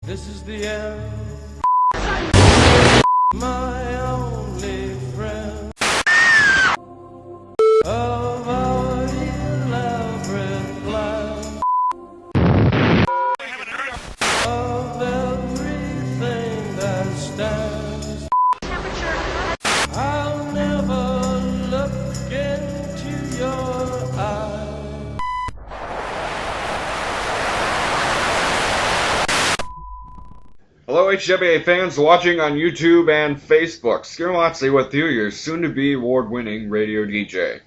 This is the end. My only friend of our elaborate plan of everything that stands. I'll never look into your eyes. Hello HWA fans watching on YouTube and Facebook. Skeeter Moxley with you, your soon-to-be award-winning radio DJ.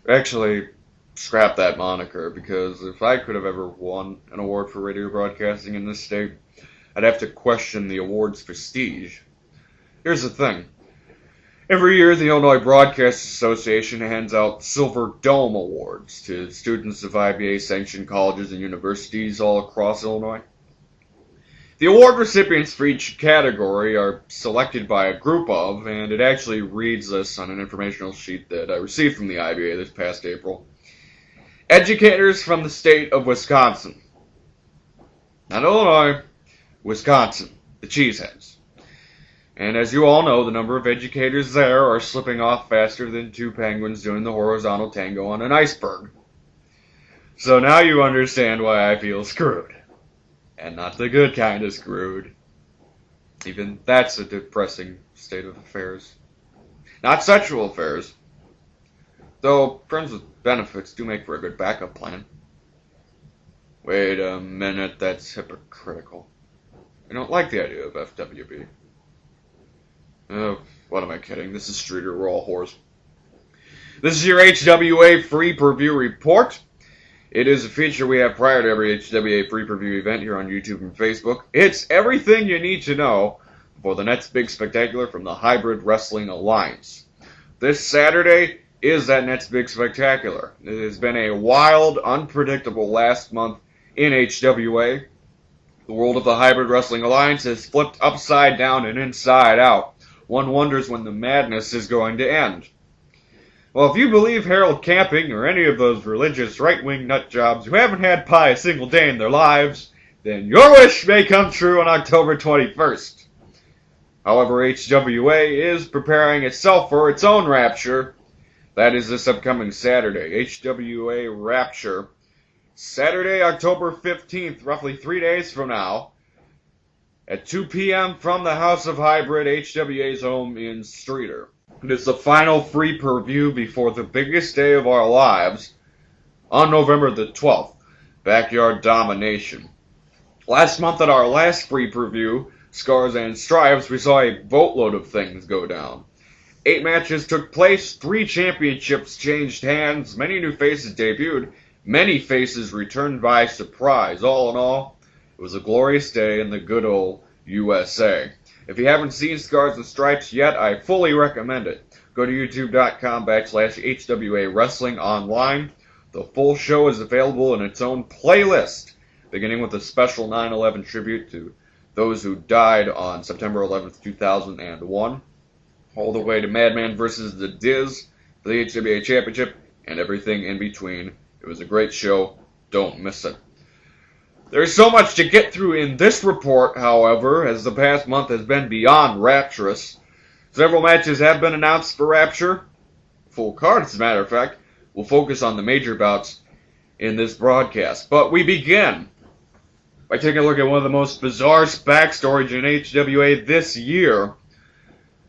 Actually, scrap that moniker, because if I could have ever won an award for radio broadcasting in this state, I'd have to question the award's prestige. Here's the thing. Every year, the Illinois Broadcast Association hands out Silver Dome Awards to students of IBA-sanctioned colleges and universities all across Illinois. The award recipients for each category are selected by a group of, and it actually reads this on an informational sheet that I received from the IBA this past April. Educators from the state of Wisconsin. Not Illinois, Wisconsin, the Cheeseheads. And as you all know, the number of educators there are slipping off faster than two penguins doing the horizontal tango on an iceberg. So now you understand why I feel screwed. And not the good kind of screwed. Even that's a depressing state of affairs. Not sexual affairs. Though friends with benefits do make for a good backup plan. Wait a minute, that's hypocritical. I don't like the idea of FWB. Oh, what am I kidding? This is Streeter, we're all whores. This is your HWA Free-Per-View Report. It is a feature we have prior to every HWA Free-Per-View event here on YouTube and Facebook. It's everything you need to know for the next big spectacular from the Hybrid Wrestling Alliance. This Saturday is that next big spectacular. It has been a wild, unpredictable last month in HWA. The world of the Hybrid Wrestling Alliance has flipped upside down and inside out. One wonders when the madness is going to end. Well, if you believe Harold Camping or any of those religious right-wing nutjobs who haven't had pie a single day in their lives, then your wish may come true on October 21st. However, HWA is preparing itself for its own Rapture. That is this upcoming Saturday, HWA Rapture. Saturday, October 15th, roughly 3 days from now, at 2 p.m. from the House of Hybrid, HWA's home in Streeter. It is the final free-per-view before the biggest day of our lives on November the 12th, Backyard Domination. Last month at our last free-per-view, Scars and Stripes, we saw a boatload of things go down. 8 matches took place, 3 championships changed hands, many new faces debuted, many faces returned by surprise. All in all, it was a glorious day in the good old USA. If you haven't seen Scars and Stripes yet, I fully recommend it. Go to youtube.com/HWA Wrestling Online. The full show is available in its own playlist, beginning with a special 9/11 tribute to those who died on September 11th, 2001, all the way to Madman vs. The Diz for the HWA Championship, and everything in between. It was a great show. Don't miss it. There's so much to get through in this report, however, as the past month has been beyond rapturous. Several matches have been announced for Rapture. Full card, as a matter of fact. We'll focus on the major bouts in this broadcast. But we begin by taking a look at one of the most bizarre backstories in HWA this year,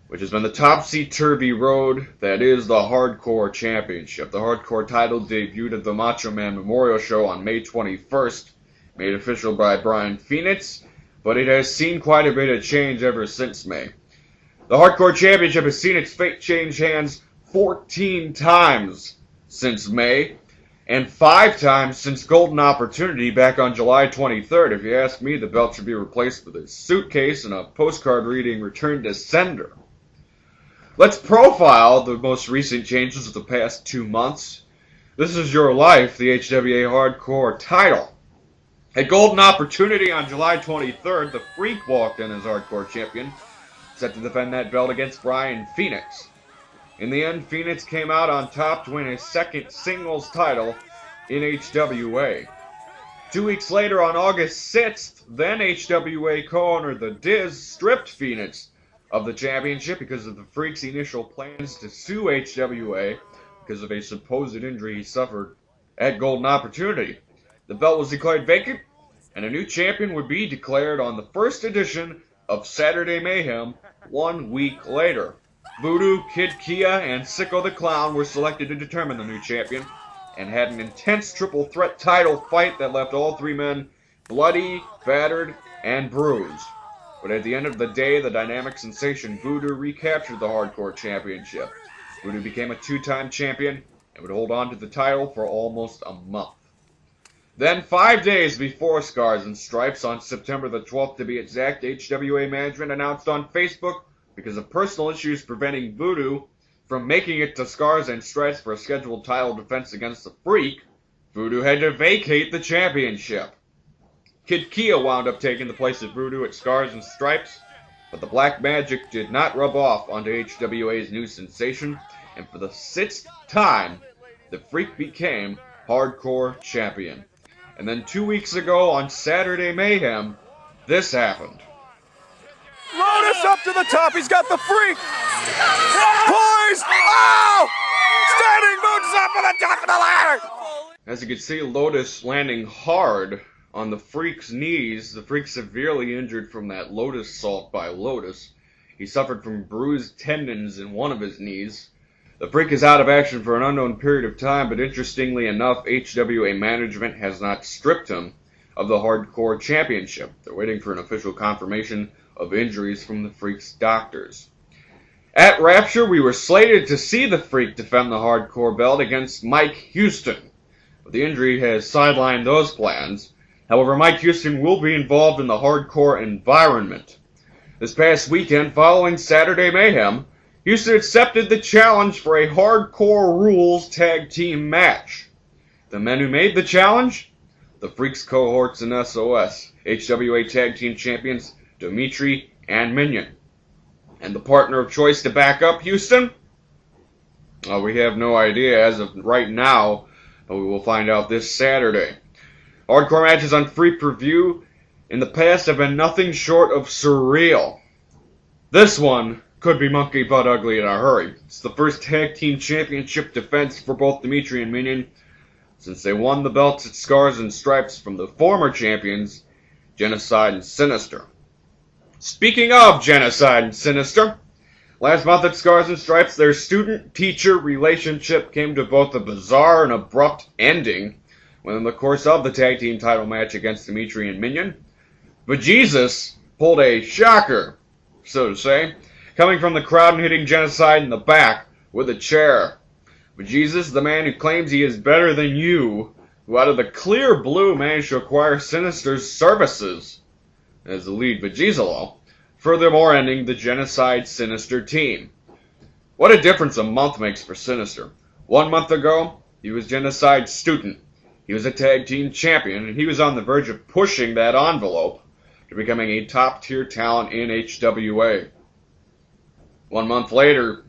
which has been the topsy-turvy road that is the Hardcore Championship. The Hardcore title debuted at the Macho Man Memorial Show on May 21st. Made official by Brian Phoenix, but it has seen quite a bit of change ever since May. The Hardcore Championship has seen its fate change hands 14 times since May, and 5 times since Golden Opportunity back on July 23rd. If you ask me, the belt should be replaced with a suitcase and a postcard reading Return to Sender. Let's profile the most recent changes of the past 2 months. This is Your Life, the HWA Hardcore title. At Golden Opportunity on July 23rd, the Freak walked in as Hardcore Champion, set to defend that belt against Brian Phoenix. In the end, Phoenix came out on top to win his second singles title in HWA. 2 weeks later, on August 6th, then HWA co-owner The Diz stripped Phoenix of the championship because of the Freak's initial plans to sue HWA because of a supposed injury he suffered at Golden Opportunity. The belt was declared vacant, and a new champion would be declared on the first edition of Saturday Mayhem 1 week later. Voodoo, Kid Kia, and Sicko the Clown were selected to determine the new champion, and had an intense triple threat title fight that left all three men bloody, battered, and bruised. But at the end of the day, the dynamic sensation Voodoo recaptured the Hardcore Championship. Voodoo became a 2-time champion and would hold on to the title for almost a month. Then, 5 days before Scars and Stripes, on September the 12th to be exact, HWA management announced on Facebook, because of personal issues preventing Voodoo from making it to Scars and Stripes for a scheduled title defense against the Freak, Voodoo had to vacate the championship. Kid Kia wound up taking the place of Voodoo at Scars and Stripes, but the black magic did not rub off onto HWA's new sensation, and for the 6th time, the Freak became Hardcore Champion. And then 2 weeks ago on Saturday Mayhem, this happened. Lotus up to the top, he's got the Freak! Poise! Oh! Standing moves up on the top of the ladder! As you can see, Lotus landing hard on the Freak's knees. The Freak severely injured from that Lotus salt by Lotus. He suffered from bruised tendons in one of his knees. The Freak is out of action for an unknown period of time, but interestingly enough, HWA management has not stripped him of the Hardcore Championship. They're waiting for an official confirmation of injuries from the Freak's doctors. At Rapture, we were slated to see the Freak defend the Hardcore belt against Mike Houston, but the injury has sidelined those plans. However, Mike Houston will be involved in the Hardcore environment. This past weekend, following Saturday Mayhem, Houston accepted the challenge for a Hardcore Rules tag team match. The men who made the challenge? The Freaks cohorts in SOS, HWA Tag Team Champions Dimitri and Minion. And the partner of choice to back up Houston? Well, we have no idea as of right now, but we will find out this Saturday. Hardcore matches on Free-Per-View in the past have been nothing short of surreal. This one could be monkey butt ugly in a hurry. It's the first tag team championship defense for both Dimitri and Minion since they won the belts at Scars and Stripes from the former champions, Genocide and Sinister. Speaking of Genocide and Sinister, last month at Scars and Stripes, their student-teacher relationship came to both a bizarre and abrupt ending when in the course of the tag team title match against Dimitri and Minion, Bejesus pulled a shocker, so to say, coming from the crowd and hitting Genocide in the back with a chair. Bejesus, the man who claims he is better than you, who out of the clear blue managed to acquire Sinister's services as the lead Bejesus, furthermore ending the Genocide Sinister team. What a difference a month makes for Sinister. 1 month ago, he was Genocide's student. He was a tag team champion, and he was on the verge of pushing that envelope to becoming a top-tier talent in HWA. 1 month later,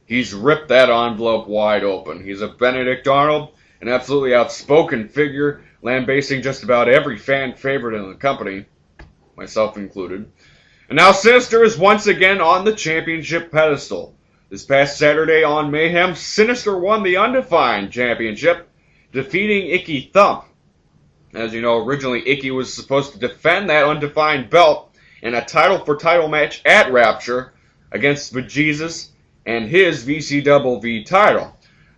he's ripped that envelope wide open. He's a Benedict Arnold, an absolutely outspoken figure, lambasting just about every fan favorite in the company, myself included. And now Sinister is once again on the championship pedestal. This past Saturday on Mayhem, Sinister won the Undefined Championship, defeating Icky Thump. As you know, originally Icky was supposed to defend that Undefined belt in a title-for-title match at Rapture against Bejesus and his VCWV title.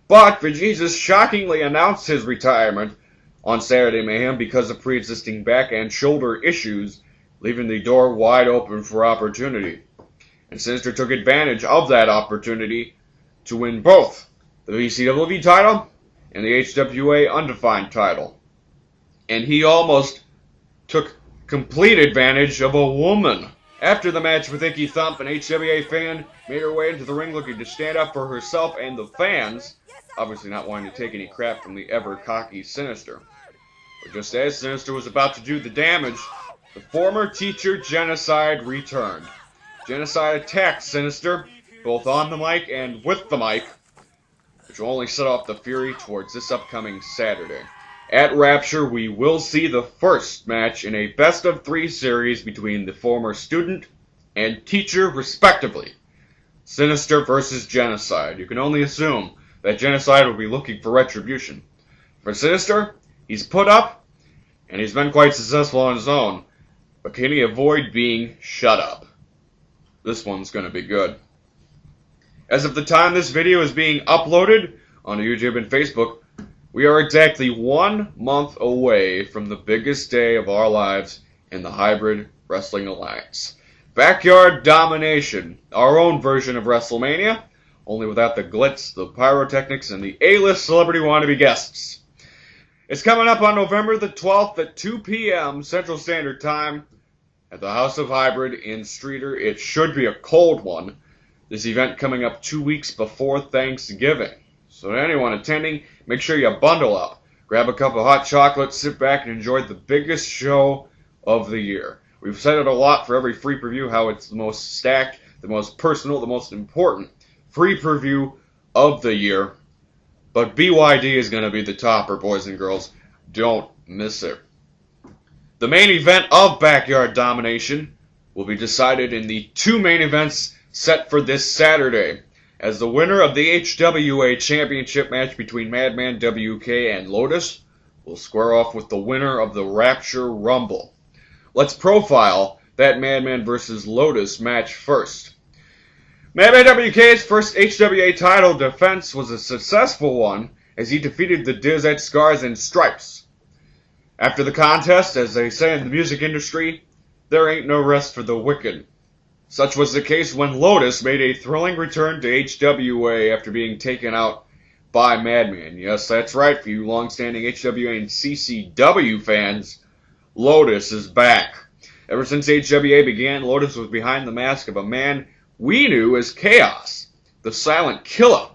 But Bejesus shockingly announced his retirement on Saturday Mayhem because of pre-existing back and shoulder issues, leaving the door wide open for opportunity. And Sinister took advantage of that opportunity to win both the VCWV title and the HWA Undefined title. And he almost took complete advantage of a woman. After the match with Icky Thump, an HWA fan made her way into the ring looking to stand up for herself and the fans, obviously not wanting to take any crap from the ever-cocky Sinister. But just as Sinister was about to do the damage, the former teacher Genocide returned. Genocide attacked Sinister, both on the mic and with the mic, which will only set off the fury towards this upcoming Saturday. At Rapture, we will see the first match in a best-of-3 series between the former student and teacher, respectively. Sinister versus Genocide. You can only assume that Genocide will be looking for retribution. For Sinister, he's put up, and he's been quite successful on his own. But can he avoid being shut up? This one's going to be good. As of the time this video is being uploaded onto YouTube and Facebook, we are exactly 1 month away from the biggest day of our lives in the Hybrid Wrestling Alliance. Backyard Domination, our own version of WrestleMania, only without the glitz, the pyrotechnics, and the A-list celebrity wannabe guests. It's coming up on November the 12th at 2 p.m. Central Standard Time at the House of Hybrid in Streator. It should be a cold one. This event coming up 2 weeks before Thanksgiving. So to anyone attending, make sure you bundle up. Grab a cup of hot chocolate, sit back, and enjoy the biggest show of the year. We've said it a lot for every free preview, how it's the most stacked, the most personal, the most important free preview of the year. But BYD is going to be the topper, boys and girls. Don't miss it. The main event of Backyard Domination will be decided in the 2 main events set for this Saturday, as the winner of the HWA Championship match between Madman WK and Lotus will square off with the winner of the Rapture Rumble. Let's profile that Madman vs. Lotus match first. Madman WK's first HWA title defense was a successful one as he defeated the Diz at Scars and Stripes. After the contest, as they say in the music industry, there ain't no rest for the wicked. Such was the case when Lotus made a thrilling return to HWA after being taken out by Madman. Yes, that's right, for you long-standing HWA and CCW fans, Lotus is back. Ever since HWA began, Lotus was behind the mask of a man we knew as Chaos, the Silent Killer.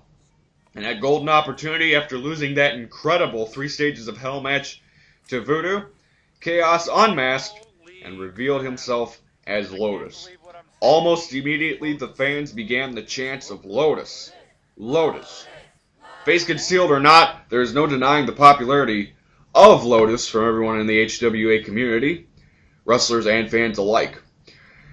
And that golden opportunity after losing that incredible 3 Stages of Hell match to Voodoo, Chaos unmasked and revealed himself as Lotus. Almost immediately, the fans began the chants of Lotus, Lotus. Face concealed or not, there is no denying the popularity of Lotus from everyone in the HWA community, wrestlers and fans alike.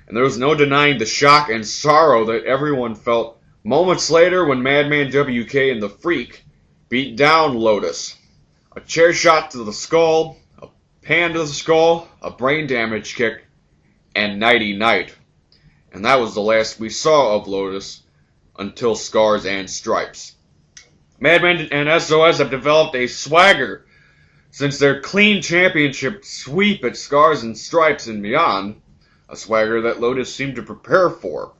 And there was no denying the shock and sorrow that everyone felt moments later when Madman WK and the Freak beat down Lotus. A chair shot to the skull, a pan to the skull, a brain damage kick, and nighty-night. And that was the last we saw of Lotus until Scars and Stripes. Madman and SOS have developed a swagger since their clean championship sweep at Scars and Stripes and beyond, a swagger that Lotus seemed to prepare for.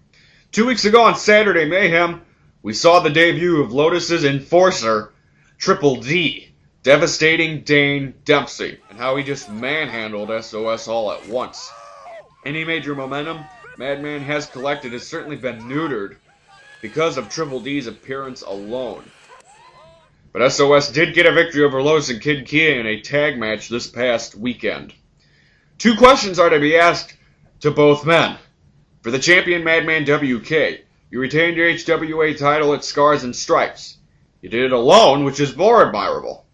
2 weeks ago on Saturday Mayhem, we saw the debut of Lotus's enforcer, Triple D, devastating Dane Dempsey, and how he just manhandled SOS all at once. Any major momentum Madman has collected has certainly been neutered because of Triple D's appearance alone. But SOS did get a victory over Lotus and Kid Kia in a tag match this past weekend. 2 questions are to be asked to both men. For the champion Madman WK, you retained your HWA title at Scars and Stripes. You did it alone, which is more admirable.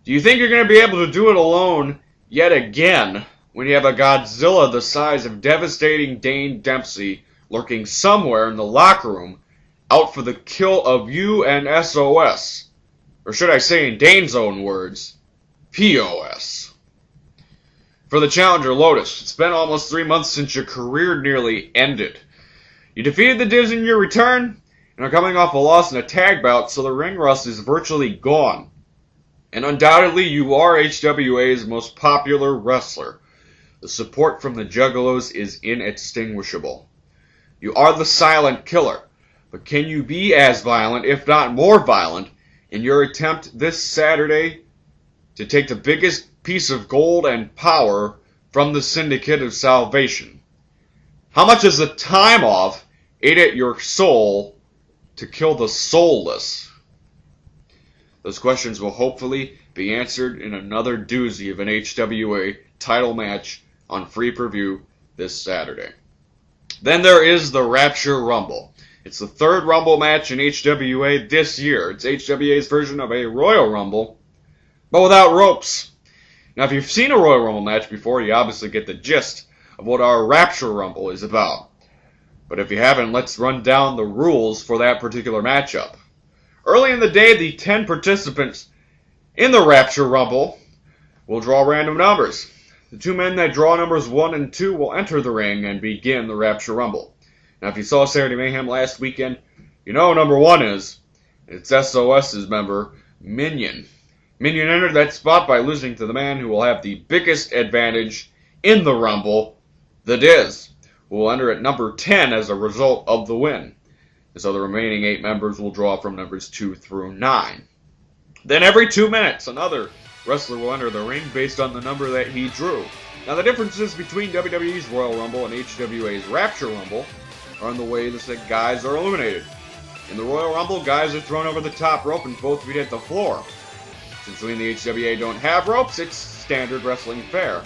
Do you think you're going to be able to do it alone yet again when you have a Godzilla the size of devastating Dane Dempsey lurking somewhere in the locker room out for the kill of you and SOS? Or should I say in Dane's own words, POS. For the challenger Lotus, it's been almost 3 months since your career nearly ended. You defeated the Diz in your return and are coming off a loss in a tag bout, so the ring rust is virtually gone. And undoubtedly you are HWA's most popular wrestler. The support from the Juggalos is inextinguishable. You are the Silent Killer, but can you be as violent, if not more violent, in your attempt this Saturday to take the biggest piece of gold and power from the Syndicate of Salvation? How much is the time off ate at your soul to kill the soulless? Those questions will hopefully be answered in another doozy of an HWA title match on Free-Per-View this Saturday. Then there is the Rapture Rumble. It's the 3rd Rumble match in HWA this year. It's HWA's version of a Royal Rumble, but without ropes. Now, if you've seen a Royal Rumble match before, you obviously get the gist of what our Rapture Rumble is about. But if you haven't, let's run down the rules for that particular matchup. Early in the day, the 10 participants in the Rapture Rumble will draw random numbers. The 2 men that draw numbers 1 and 2 will enter the ring and begin the Rapture Rumble. Now, if you saw Saturday Mayhem last weekend, you know number 1 is. It's SOS's member, Minion. Minion entered that spot by losing to the man who will have the biggest advantage in the Rumble, The Diz, who will enter at number 10 as a result of the win. So the remaining 8 members will draw from numbers 2 through 9. Then every 2 minutes, another wrestler will enter the ring based on the number that he drew. Now the differences between WWE's Royal Rumble and HWA's Rapture Rumble are in the way that guys are eliminated. In the Royal Rumble, guys are thrown over the top rope and both feet hit the floor. Since we in the HWA don't have ropes, it's standard wrestling fare.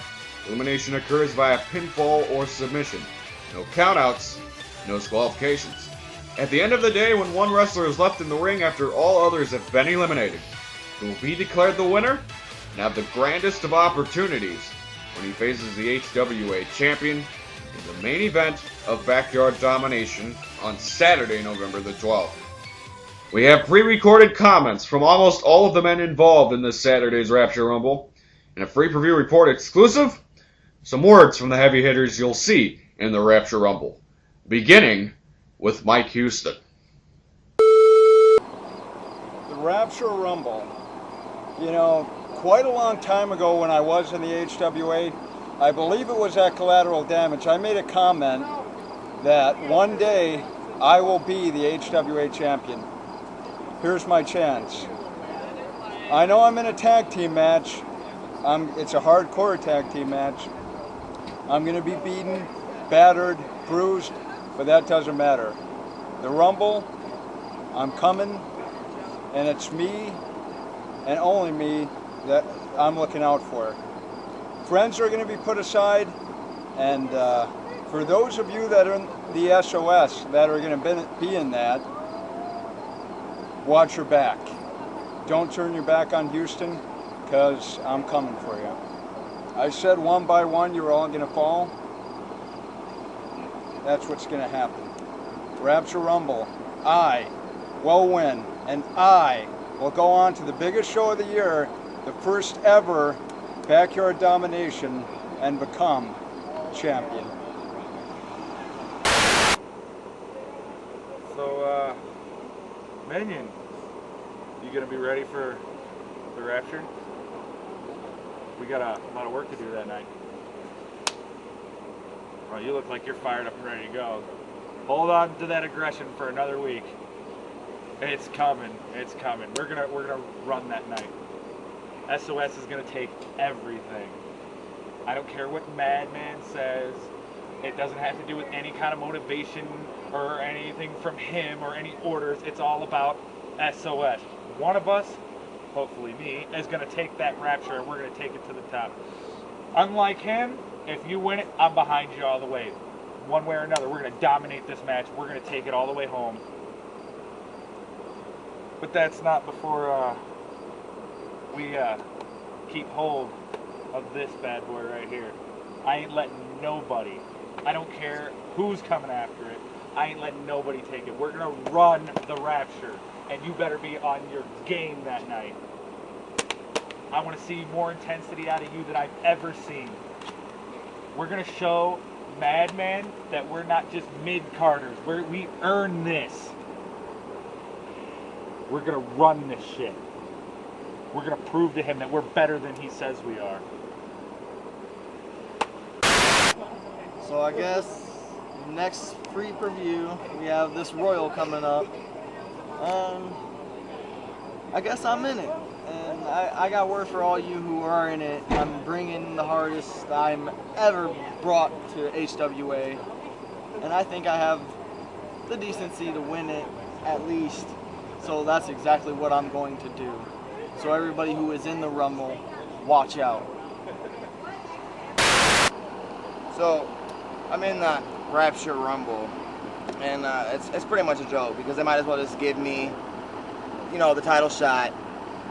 Elimination occurs via pinfall or submission. No countouts, no disqualifications. At the end of the day, when one wrestler is left in the ring after all others have been eliminated, he will be declared the winner and have the grandest of opportunities when he faces the HWA champion in the main event of Backyard Domination on Saturday, November the 12th. We have pre-recorded comments from almost all of the men involved in this Saturday's Rapture Rumble, and a free-per-view report exclusive, some words from the heavy hitters you'll see in the Rapture Rumble, beginning with Mike Houston. The Rapture Rumble. You know, quite a long time ago when I was in the HWA, I believe it was at Collateral Damage, I made a comment that one day I will be the HWA champion. Here's my chance. I know I'm in a tag team match. It's a hardcore tag team match. I'm going to be beaten, battered, bruised, but that doesn't matter. The Rumble, I'm coming, and it's me and only me that I'm looking out for. Friends are going to be put aside, and for those of you that are in the SOS that are going to be in that, watch your back. Don't turn your back on Houston, because I'm coming for you. I said one by one you're all going to fall. That's what's going to happen. Rapture Rumble, I will win, and I will go on to the biggest show of the year, the first ever Backyard Domination, and become champion. So, Minion, you gonna be ready for the Rapture? We got a lot of work to do that night. Well, you look like you're fired up and ready to go. Hold on to that aggression for another week. It's coming. It's coming. We're gonna run that night. SOS is gonna take everything. I don't care what Madman says. It doesn't have to do with any kind of motivation or anything from him or any orders. It's all about SOS. One of us, hopefully me, is going to take that Rapture and we're going to take it to the top. Unlike him, if you win it, I'm behind you all the way. One way or another, we're going to dominate this match. We're going to take it all the way home. But that's not before we keep hold of this bad boy right here. I ain't letting nobody, I don't care who's coming after it, I ain't letting nobody take it. We're going to run the Rapture, and you better be on your game that night. I want to see more intensity out of you than I've ever seen. We're going to show Madman that we're not just mid-carders. We earn this. We're going to run this shit. We're going to prove to him that we're better than he says we are. So I guess next free-per-view, we have this Royal coming up. I guess I'm in it. And I got word for all you who are in it. I'm bringing the hardest I'm ever brought to HWA. And I think I have the decency to win it, at least. So that's exactly what I'm going to do. So everybody who is in the Rumble, watch out. So, I'm in the Rapture Rumble, and it's pretty much a joke because they might as well just give me, you know, the title shot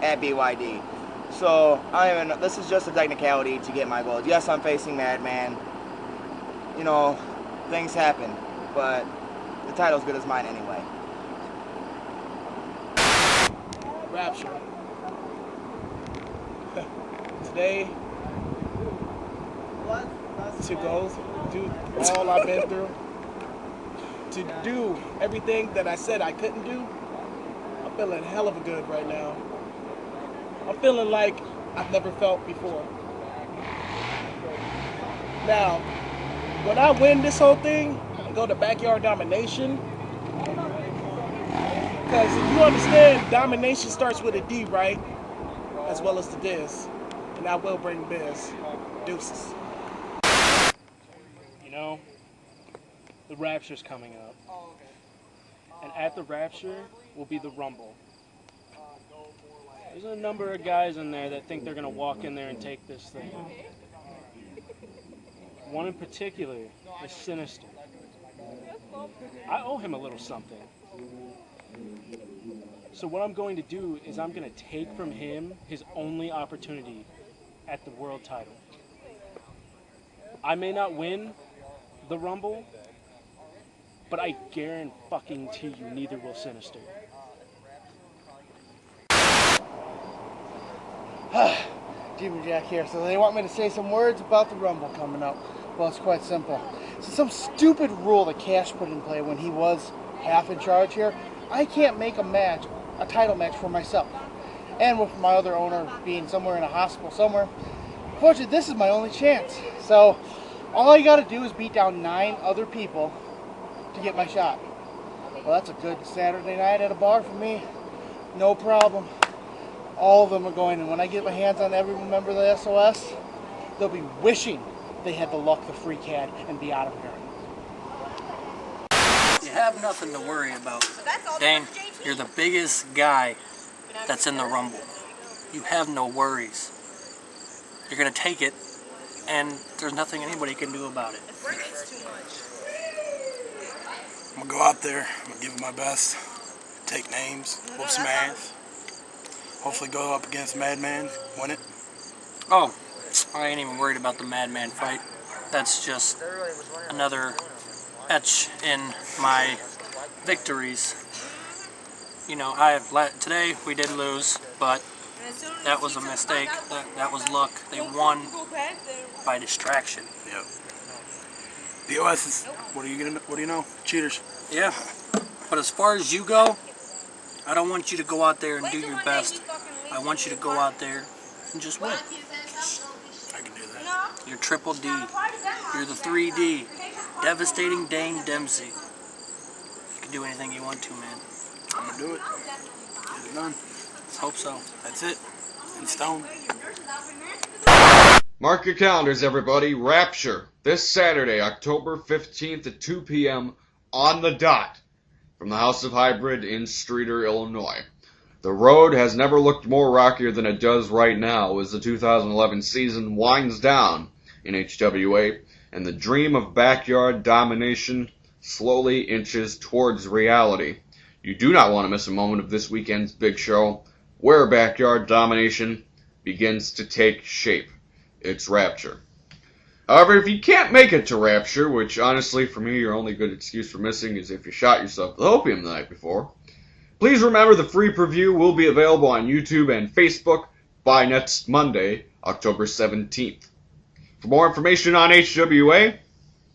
at BYD. So this is just a technicality to get my gold. Yes, I'm facing Madman. You know, things happen, but the title's good as mine anyway. Rapture. Today, to go do all I've been through, to do everything that I said I couldn't do, I'm feeling hell of a good right now. I'm feeling like I've never felt before. Now, when I win this whole thing and go to backyard domination, because if you understand, domination starts with a D, right? As well as the Diz. And I will bring Biz. Deuces. You know, the Rapture's coming up. And at the Rapture will be the Rumble. There's a number of guys in there that think they're going to walk in there and take this thing. One in particular is Sinister. I owe him a little something. So what I'm going to do is I'm going to take from him his only opportunity at the world title. I may not win the Rumble, but I guarantee you neither will Sinister. Demon Jack here. So they want me to say some words about the Rumble coming up. Well, it's quite simple. So some stupid rule that Cash put in play when he was half in charge here. I can't make a title match for myself. And with my other owner being somewhere in a hospital somewhere, unfortunately, this is my only chance. So all I got to do is beat down 9 other people to get my shot. Well, that's a good Saturday night at a bar for me. No problem. All of them are going, and when I get my hands on every member of the SOS, they'll be wishing they had the luck the Freak had and be out of here. You have nothing to worry about. Dane, you're the biggest guy that's in the Rumble. You have no worries. You're going to take it, and there's nothing anybody can do about it. I'm going to go out there, I'm going to give it my best, take names, whoop some ass, hopefully go up against Madman, win it. Oh, I ain't even worried about the Madman fight. That's just another etch in my victories. You know, today we did lose, but that was a mistake. That was luck. They won by distraction. Yep. POS is, what do you know? Cheaters. Yeah. But as far as you go, I don't want you to go out there and do your best. I want you to go out there and just win. I can do that. You're Triple D. You're the 3D. Devastating Dane Dempsey. You can do anything you want to, man. I'm going to do it. Get it done. Let's hope so. That's it. In stone. Mark your calendars, everybody. Rapture, this Saturday, October 15th at 2 p.m. on the dot from the House of Hybrid in Streator, Illinois. The road has never looked more rockier than it does right now as the 2011 season winds down in HWA and the dream of backyard domination slowly inches towards reality. You do not want to miss a moment of this weekend's big show where backyard domination begins to take shape. It's Rapture. However, if you can't make it to Rapture, which honestly for me your only good excuse for missing is if you shot yourself with opium the night before, please remember the free-per-view will be available on YouTube and Facebook by next Monday, October 17th. For more information on HWA,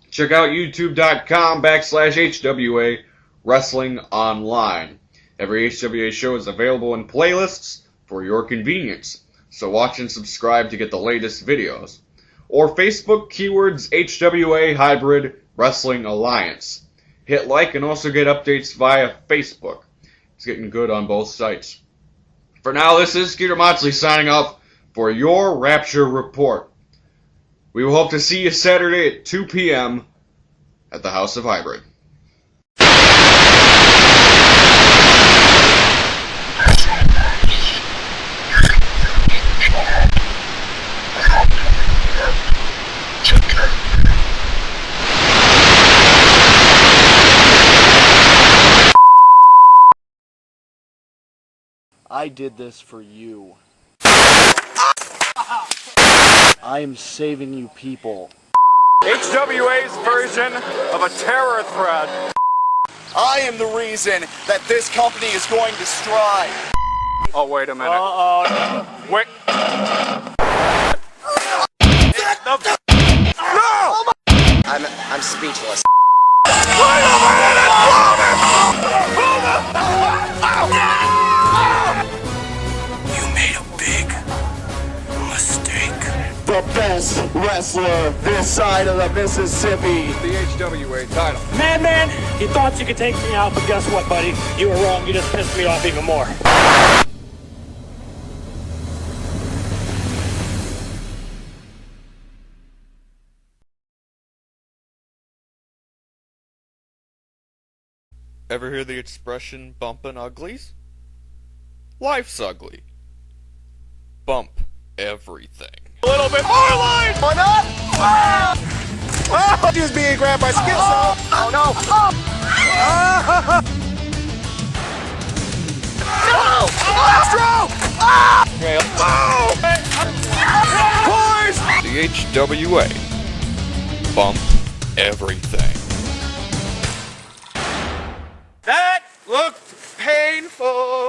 check out youtube.com/HWA Wrestling Online. Every HWA show is available in playlists for your convenience, so watch and subscribe to get the latest videos. Or Facebook keywords HWA Hybrid Wrestling Alliance. Hit like and also get updates via Facebook. It's getting good on both sites. For now, this is Skeeter Moxley signing off for your Rapture Report. We will hope to see you Saturday at 2 p.m. at the House of Hybrid. I did this for you. I am saving you people. HWA's version of a terror threat. I am the reason that this company is going to strike. Oh, wait a minute. Wait. No! I'm speechless. You made a big mistake. The best wrestler this side of the Mississippi. The HWA title. Madman, you thought you could take me out, but guess what, buddy? You were wrong. You just pissed me off even more. Ever hear the expression bumpin' uglies? Life's ugly. Bump everything. A little bit more line! Or not? Oh! Just being grabbed by Schizo. Oh no! No! Stroke! The HWA. Bump everything. That looked painful.